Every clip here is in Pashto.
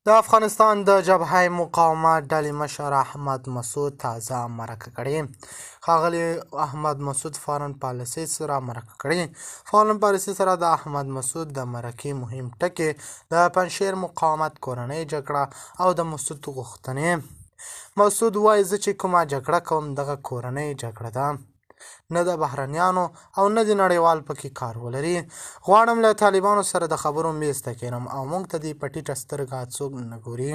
د افغانستان د جبهه مقاومت ډلې مشر احمد مسعود تازه مرکه کړې. ښاغلي احمد مسعود فارن پالیسۍ سره مرکه کړې. فارن پالیسۍ سره د احمد مسعود د مرکې مهم ټکي د پنجشیر مقاومت، کورنۍ جګړه او د مسعود غوښتنې. مسعود وایي زه چې کومه جګړه کوم دغه کورنۍ جګړه ده، نه د بهرنیانو او نه د نړیوال پکې کار ولري. غواړم له طالبانو سره د خبرو میز ته کښېنم او موږ ته دې په ټیټه سترګه څوک نه ګوري.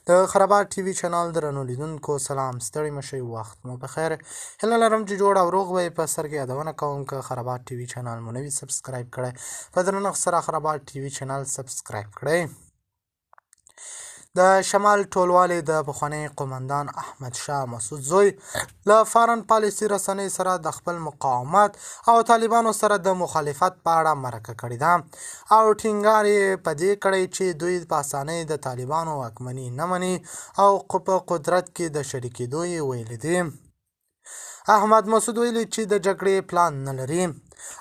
د خرابات ټي وي چینل درنو لیدونکو سلام، ستړي مشئ، وخت مو بخیر. هیله لرم چې جوړ او روغ به یې. په سر کې یادونه کوم که خرابات ټي وي چینل مو نه وي سبسکرایب کړی، په درنښت سره خرابات ټي وي چینل سبسکرایب کړئ. د شمال ټولوالی د پخواني قومندان احمد شاه مسعود زوی له فارن پالیسي رسنۍ سره د خپل مقاومت او طالبانو سره د مخالفت په اړه مرکه کړې ده او ټینګار یې په دې کړی چې دوی په اسانۍ د طالبانو واکمني نه مني او په قدرت کې د شریکېدو یې ویلي دي. احمد مسعود ویلي چې د جګړې پلان نه لري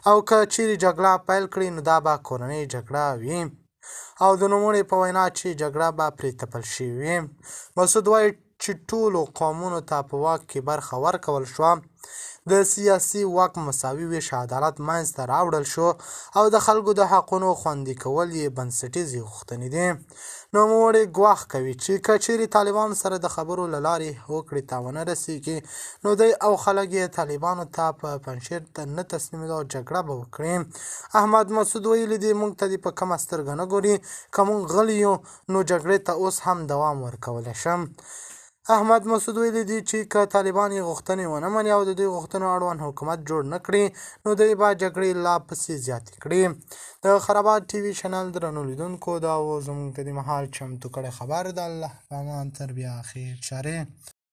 او که چیرې جګړه پیل کړي نو دا به کورنۍ جګړه وي او د نوموړي په وینا چې جګړه به پرې تپل شوې وي. مسعود وایي چې ټولو قومونو ته په واک کې برخه ورکول شوه، د سیاسي واک مساوي ویش، عدالت منځته راوړل شو او د خلکو د حقونو خوندي کول یې بنسټیزې غوښتنې دي. نوموړی ګواښ کوي چې که چیرې طالبانو سره د خبرو له لارې هوکړې ته ونه رسېږي نو دی او خلک یې طالبانو ته په پنجشیر ته نه تسلیمېدو او جګړه به وکړي. احمد مسعود ویلي دي موږ ته دې په کمه سترګه نه ګوري، که موږ غلي یو نو جګړې ته اوس هم دوام ورکولی شم. احمد مسعود ویلي دي چې که طالبان یې غوښتنې ونه مني او د دوی غوښتنو اړوند حکومت جوړ نه کړي نو دوی به جګړې لا پسې زیاتې کړي. د خرابات ټي وي چینل درنو لیدونکو دا و زموږ ته د مهال چمتو کړی خبر. د الله په امان، تر بیا خیر چارې.